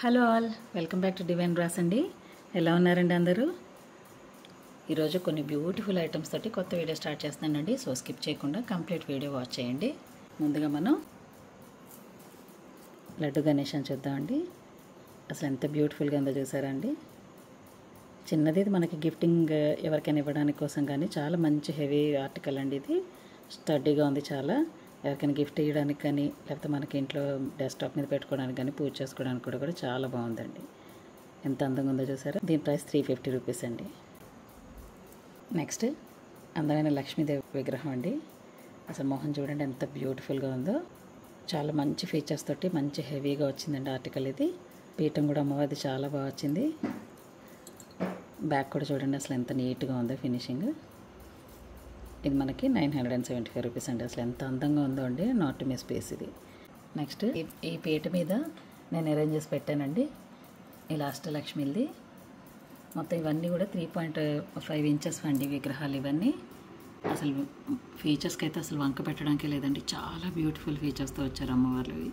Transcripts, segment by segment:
Hello all, welcome back to divine brass అండి. ఎలా ఉన్నారండి అందరూ? ఈరోజు కొన్ని బ్యూటిఫుల్ ఐటమ్స్ తోటి కొత్త వీడియో స్టార్ట్ చేస్తున్నానండి. సో స్కిప్ చేయకుండా కంప్లీట్ వీడియో వాచ్ చేయండి. ముందుగా మనం లడ్డు గణేష్ చూద్దామండి. అసలు ఎంత బ్యూటిఫుల్గా ఉందో చూసారా అండి. చిన్నది, ఇది మనకి గిఫ్టింగ్ ఎవరికైనా ఇవ్వడానికి కోసం కానీ చాలా మంచి హెవీ ఆర్టికల్ అండి. ఇది స్టడీగా ఉంది చాలా. ఎవరికైనా గిఫ్ట్ ఇవ్వడానికి కానీ, లేకపోతే మనకి ఇంట్లో డెస్క్టాప్ మీద పెట్టుకోవడానికి కానీ, పూజ చేసుకోవడానికి కూడా చాలా బాగుందండి. ఎంత అందంగా ఉందో చూసారా. దీని ప్రైస్ 350 రూపీస్ అండి. నెక్స్ట్ అందమైన లక్ష్మీదేవి విగ్రహం అండి. అసలు మోహన్ చూడండి ఎంత బ్యూటిఫుల్గా ఉందో. చాలా మంచి ఫీచర్స్ తోటి మంచి హెవీగా వచ్చిందండి ఆర్టికల్ ఇది. పీఠం కూడా అమ్మవారిది చాలా బాగా వచ్చింది. బ్యాక్ కూడా చూడండి అసలు ఎంత నీట్గా ఉందో ఫినిషింగ్. ఇది మనకి 975 రూపీస్ అండి. అసలు ఎంత అందంగా ఉందో అండి, నాట్ టు మిస్ పీస్ ఇది. నెక్స్ట్ ఈ పీట మీద నేను అరేంజ్ చేసి పెట్టానండి. ఈ లాస్ట్ లక్ష్మిది మొత్తం ఇవన్నీ కూడా 3.5 ఇంచెస్ అండి విగ్రహాలు ఇవన్నీ. అసలు ఫీచర్స్కి అయితే అసలు వంక పెట్టడానికి లేదండి. చాలా బ్యూటిఫుల్ ఫీచర్స్తో వచ్చారు అమ్మవార్లు.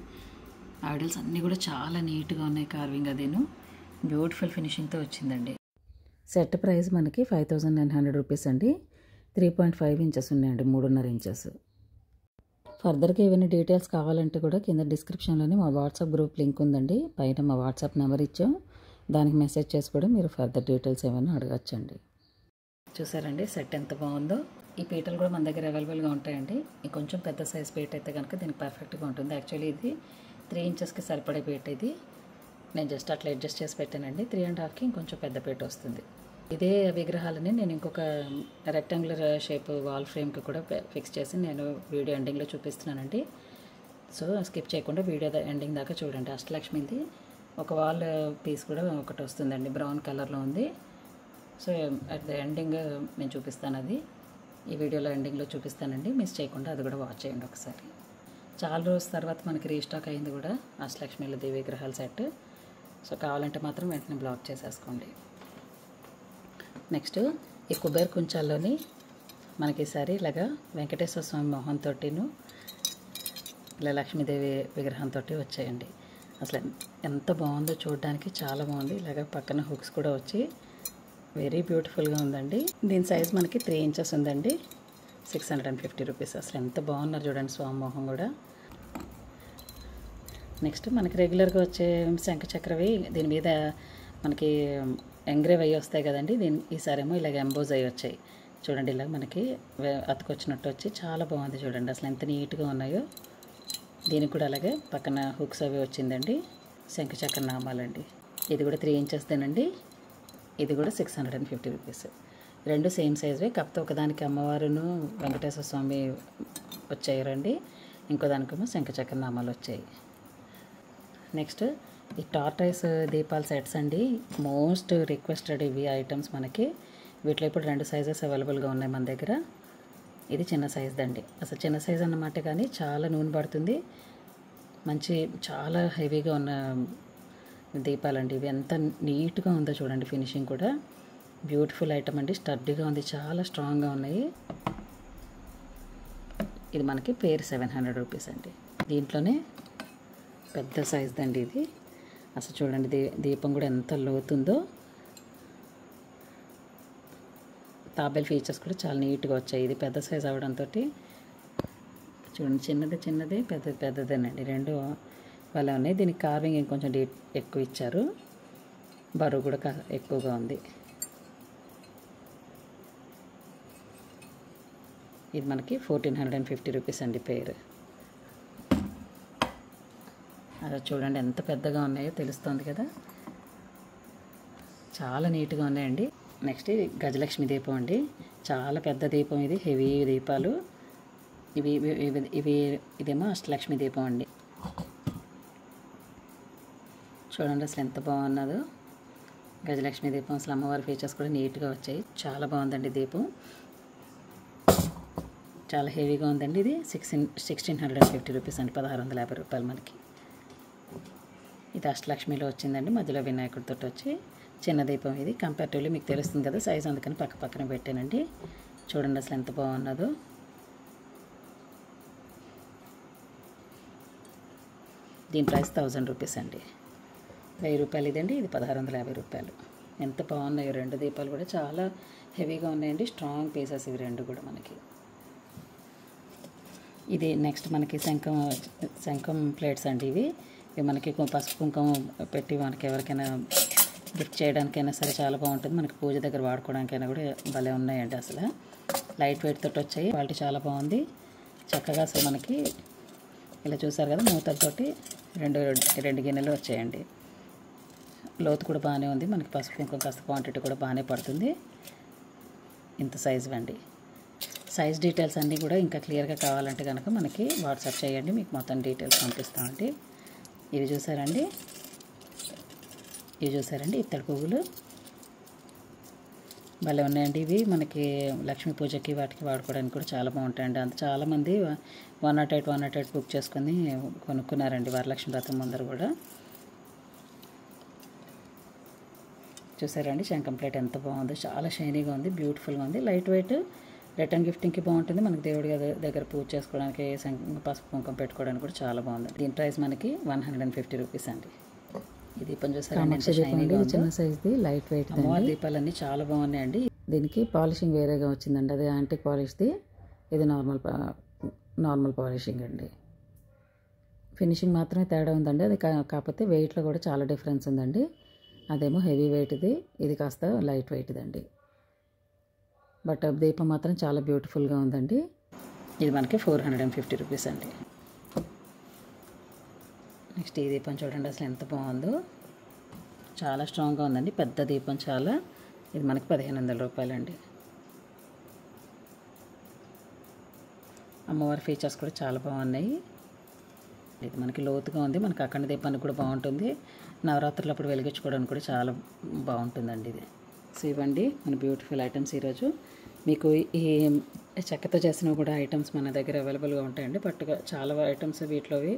ఐడల్స్ అన్నీ కూడా చాలా నీట్గా ఉన్నాయి. కార్వింగ్ అదేను బ్యూటిఫుల్ ఫినిషింగ్తో వచ్చిందండి. సెట్ ప్రైస్ మనకి 5900 రూపీస్ అండి. 3.5 ఇంచెస్ ఉన్నాయండి, 3.5 ఇంచెస్. ఫర్దర్గా ఏమైనా డీటెయిల్స్ కావాలంటే కూడా కింద డిస్క్రిప్షన్లోనే మా వాట్సాప్ గ్రూప్ లింక్ ఉందండి. పైన మా వాట్సాప్ నెంబర్ ఇచ్చాం, దానికి మెసేజ్ చేసి కూడా మీరు ఫర్దర్ డీటెయిల్స్ ఏమైనా అడగచ్చండి. చూసారండి సెట్ ఎంత బాగుందో. ఈ పీటలు కూడా మన దగ్గర అవైలబుల్గా ఉంటాయండి. ఇంకొంచెం పెద్ద సైజ్ పీట అయితే కనుక దీనికి పర్ఫెక్ట్గా ఉంటుంది. యాక్చువల్లీ ఇది 3 ఇంచెస్కి సరిపడే పీట ఇది. నేను జస్ట్ అట్లా అడ్జస్ట్ చేసి పెట్టానండి. 3.5కి ఇంకొంచెం పెద్ద పీట వస్తుంది. ఇదే విగ్రహాలని నేను ఇంకొక రెక్టాంగులర్ షేప్ వాల్ ఫ్రేమ్కి కూడా ఫిక్స్ చేసి నేను వీడియో ఎండింగ్లో చూపిస్తున్నానండి. సో స్కిప్ చేయకుండా వీడియో ఎండింగ్ దాకా చూడండి. అష్టలక్ష్మిది ఒక వాల్ పీస్ కూడా ఒకటి వస్తుందండి, బ్రౌన్ కలర్లో ఉంది. సో అట్ ద ఎండింగ్ నేను చూపిస్తాను, అది ఈ వీడియోలో ఎండింగ్లో చూపిస్తానండి. మిస్ చేయకుండా అది కూడా వాచ్ చేయండి ఒకసారి. చాలా రోజుల తర్వాత మనకి రీస్టాక్ అయింది కూడా అష్టలక్ష్మిది విగ్రహాల సెట్. సో కావాలంటే మాత్రం వెంటనే బ్లాక్ చేసేసుకోండి. నెక్స్ట్ ఈ కుబేర్ కుంచాల్లోని మనకి ఈసారి ఇలాగా వెంకటేశ్వర స్వామి మొహంతో ఇలా లక్ష్మీదేవి విగ్రహంతో వచ్చాయండి. అసలు ఎంత బాగుందో చూడడానికి, చాలా బాగుంది. ఇలాగ పక్కన హుక్స్ కూడా వచ్చి వెరీ బ్యూటిఫుల్గా ఉందండి. దీని సైజ్ మనకి 3 ఇంచెస్ ఉందండి. 650 రూపీస్. అసలు ఎంత బాగున్నారు చూడండి స్వామి మొహం కూడా. నెక్స్ట్ మనకి రెగ్యులర్గా వచ్చే శంఖ చక్రవి దీని మీద మనకి ఎంగ్రేవ్ అయ్యి వస్తాయి కదండి. ఈసారేమో ఇలాగ ఎంబోజ్ అయ్యి వచ్చాయి చూడండి. ఇలాగ మనకి అతుకొచ్చినట్టు వచ్చి చాలా బాగుంది చూడండి. అసలు ఎంత నీట్గా ఉన్నాయో. దీనికి కూడా అలాగే పక్కన హుక్స్ అవి వచ్చిందండి. శంఖచక్ర నామాలండి. ఇది కూడా 3 ఇంచెస్దేనండి. ఇది కూడా 650 రూపీస్. రెండు సేమ్ సైజువే, కాకపోతే ఒకదానికి అమ్మవారును వెంకటేశ్వర స్వామి వచ్చాయి రండి, ఇంకో దానికేమో శంఖచక్ర నామాలు వచ్చాయి. నెక్స్ట్ ఈ టార్టైస్ దీపాల సెట్స్ అండి. మోస్ట్ రిక్వెస్టెడ్ ఇవి ఐటమ్స్ మనకి. వీటిలో ఇప్పుడు 2 సైజెస్ అవైలబుల్గా ఉన్నాయి మన దగ్గర. ఇది చిన్న సైజ్ అండి. అసలు చిన్న సైజ్ అన్నమాట, కానీ చాలా నూనె పడుతుంది. మంచి చాలా హెవీగా ఉన్న దీపాలండి ఇవి. ఎంత నీట్గా ఉందో చూడండి. ఫినిషింగ్ కూడా బ్యూటిఫుల్ ఐటమ్ అండి. స్టడ్డీగా ఉంది, చాలా స్ట్రాంగ్గా ఉన్నాయి. ఇది మనకి పేరు 700 రూపీస్ అండి. దీంట్లోనే పెద్ద సైజ్ అండి ఇది. అసలు చూడండి దీపం కూడా ఎంత లోతుందో. తాబేల్ ఫీచర్స్ కూడా చాలా నీట్గా వచ్చాయి. ఇది పెద్ద సైజ్ అవడంతో చూడండి, చిన్నది పెద్దదేనండి. రెండు వాళ్ళ ఉన్నాయి. దీనికి కార్వింగ్ ఇంకొంచెం ఎక్కువ ఇచ్చారు. బరువు కూడా ఎక్కువగా ఉంది. ఇది మనకి 1450 రూపీస్ అండి పేరు. అలా చూడండి ఎంత పెద్దగా ఉన్నాయో తెలుస్తుంది కదా. చాలా నీట్గా ఉన్నాయండి. నెక్స్ట్ ఇది గజలక్ష్మి దీపం అండి. చాలా పెద్ద దీపం ఇది, హెవీ దీపాలు ఇదేమో అష్టలక్ష్మి దీపం అండి. చూడండి అసలు ఎంత బాగున్నదో గజలక్ష్మి దీపం. అసలు అమ్మవారి ఫీచర్స్ కూడా నీట్గా వచ్చాయి. చాలా బాగుందండి దీపం. చాలా హెవీగా ఉందండి. ఇది 1650 రూపీస్ అండి. 1650 రూపాయలు మనకి. ఇది అష్టలక్ష్మిలో వచ్చిందండి. మధ్యలో వినాయకుడితో వచ్చి చిన్న దీపం ఇది. కంపారిటివ్లీ మీకు తెలుస్తుంది కదా సైజ్, అందుకని పక్కన పెట్టానండి. చూడండి అసలు ఎంత బాగున్నదో. దీని ప్రైస్ 1000 రూపీస్ అండి. రూపాయలు ఇదండి, ఇది 1650 రూపాయలు. ఎంత బాగున్నాయో రెండు దీపాలు కూడా, చాలా హెవీగా ఉన్నాయండి. స్ట్రాంగ్ పీసెస్ ఇవి రెండు కూడా మనకి. ఇది నెక్స్ట్ మనకి శంఖం ప్లేట్స్ అండి. ఇవి మనకి పసుపు కుంకుమ పెట్టి మనకి ఎవరికైనా గిఫ్ట్ చేయడానికైనా సరే చాలా బాగుంటుంది. మనకి పూజ దగ్గర వాడుకోవడానికైనా కూడా భలే ఉన్నాయండి. అసలు లైట్ వెయిట్ తోటి వచ్చాయి, క్వాలిటీ చాలా బాగుంది. చక్కగా అసలు మనకి ఇలా చూసారు కదా, మూతలతోటి రెండు గిన్నెలు వచ్చాయండి. లోతు కూడా బాగానే ఉంది. మనకి పసుపు కుంకుమ కాస్త క్వాంటిటీ కూడా బాగానే పడుతుంది. ఇంత సైజు అండి. సైజ్ డీటెయిల్స్ అన్నీ కూడా ఇంకా క్లియర్గా కావాలంటే కనుక మనకి వాట్సాప్ చేయండి, మీకు మొత్తం డీటెయిల్స్ పంపిస్తామండి. ఇవి చూసారండి, ఇత్తడి పువ్వులు భలే ఉన్నాయండి. ఇవి మనకి లక్ష్మీ పూజకి వాటికి వాడుకోవడానికి కూడా చాలా బాగుంటాయండి. అంత చాలామంది 108 బుక్ చేసుకొని కొనుక్కున్నారండి వరలక్ష్మి వ్రతం ముందర కూడా. చూసారండి శంఖం ప్లేట్ ఎంత బాగుందో, చాలా షైనీగా ఉంది, బ్యూటిఫుల్గా ఉంది. లైట్ వెయిట్, రిటర్న్ గిఫ్టింగ్కి బాగుంటుంది. మనకి దేవుడి దగ్గర పూజ చేసుకోవడానికి, పసుపు కుంకుమ పెట్టుకోవడానికి కూడా చాలా బాగుంది. దీని ప్రైస్ మనకి 150 రూపీస్ అండి. ఈ దీపం చూసారండి, చిన్న సైజ్ది, లైట్ వెయిట్. అమ్మవారి దీపాలన్నీ చాలా బాగున్నాయండి. దీనికి పాలిషింగ్ వేరేగా వచ్చిందండి, అది యాంటిక్ పాలిష్ది, ఇది నార్మల్ పాలిషింగ్ అండి. ఫినిషింగ్ మాత్రమే తేడా ఉందండి. అది కాకపోతే వెయిట్లో కూడా చాలా డిఫరెన్స్ ఉందండి. అదేమో హెవీ వెయిట్ది, ఇది కాస్త లైట్ వెయిట్ది అండి. బట్ దీపం మాత్రం చాలా బ్యూటిఫుల్గా ఉందండి. ఇది మనకి 450 రూపీస్ అండి. నెక్స్ట్ ఈ దీపం చూడండి, అసలు ఎంత బాగుందో, చాలా స్ట్రాంగ్గా ఉందండి. పెద్ద దీపం చాలా. ఇది మనకి 1500 రూపాయలండి. అమ్మవారి ఫీచర్స్ కూడా చాలా బాగున్నాయి. ఇది మనకి లోతుగా ఉంది, మనకి అఖండ దీపానికి కూడా బాగుంటుంది. నవరాత్రులప్పుడు వెలిగించుకోవడానికి కూడా చాలా బాగుంటుందండి ఇది. సో ఇవ్వండి మన బ్యూటిఫుల్ ఐటమ్స్ ఈరోజు. మీకు ఈ చెక్కతో చేసిన కూడా ఐటమ్స్ మన దగ్గర అవైలబుల్గా ఉంటాయండి. బట్ చాలా ఐటమ్స్ వీటిలోవి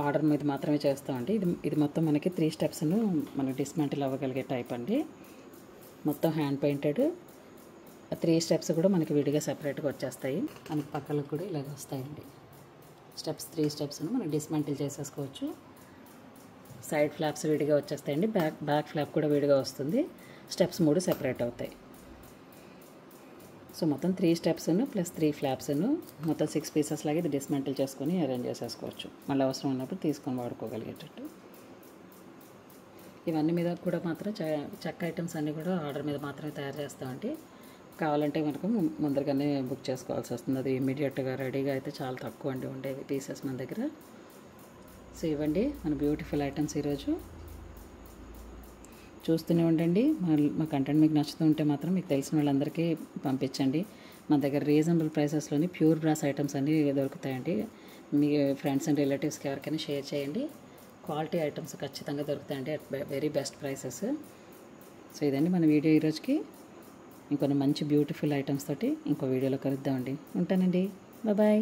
ఆర్డర్ మీద మాత్రమే చేస్తామండి. ఇది మొత్తం మనకి 3 స్టెప్స్ను మనకి డిస్మాంటిల్ అవ్వగలిగే టైప్ అండి. మొత్తం హ్యాండ్ పెయింటెడ్. 3 స్టెప్స్ కూడా మనకి విడిగా సెపరేట్గా వచ్చేస్తాయి. మనకి పక్కలకు కూడా ఇలాగ వస్తాయండి. 3 స్టెప్స్ను మనం డిస్మాంటిల్ చేసేసుకోవచ్చు. సైడ్ ఫ్లాప్స్ విడిగా వచ్చేస్తాయండి, బ్యాక్ ఫ్లాప్ కూడా విడిగా వస్తుంది. స్టెప్స్ 3 సెపరేట్ అవుతాయి. సో మొత్తం 3 స్టెప్స్ను ప్లస్ 3 ఫ్లాప్స్ను మొత్తం 6 పీసెస్ లాగా ఇది డిస్మాంటిల్ చేసుకొని అరేంజ్ చేసేసుకోవచ్చు. మళ్ళీ అవసరం ఉన్నప్పుడు తీసుకొని వాడుకోగలిగేటట్టు. ఇవన్నీ మీద కూడా మాత్రం చెక్క ఐటమ్స్ అన్నీ కూడా ఆర్డర్ మీద మాత్రమే తయారు చేస్తామండి. కావాలంటే మనకు ముందరగానే బుక్ చేసుకోవాల్సి వస్తుంది. అది ఇమీడియట్గా రెడీగా అయితే చాలా తక్కువ అండి ఉండేవి పీసెస్ మన దగ్గర. సో ఇవ్వండి మన బ్యూటిఫుల్ ఐటమ్స్ ఈరోజు. చూస్తూనే ఉండండి. మా కంటెంట్ మీకు నచ్చుతూ ఉంటే మాత్రం మీకు తెలిసిన వాళ్ళందరికీ పంపించండి. మన దగ్గర రీజనబుల్ ప్రైసెస్లోని ప్యూర్ బ్రాస్ ఐటమ్స్ అన్నీ దొరుకుతాయండి. మీ ఫ్రెండ్స్ అండ్ రిలేటివ్స్కి ఎవరికైనా షేర్ చేయండి. క్వాలిటీ ఐటమ్స్ ఖచ్చితంగా దొరుకుతాయండి at very best prices. So ఇదండి మన వీడియో ఈరోజుకి. ఇంకొన్ని మంచి బ్యూటిఫుల్ ఐటమ్స్ తోటి ఇంకో వీడియోలో కలుద్దామండి. ఉంటానండి, బాయ్.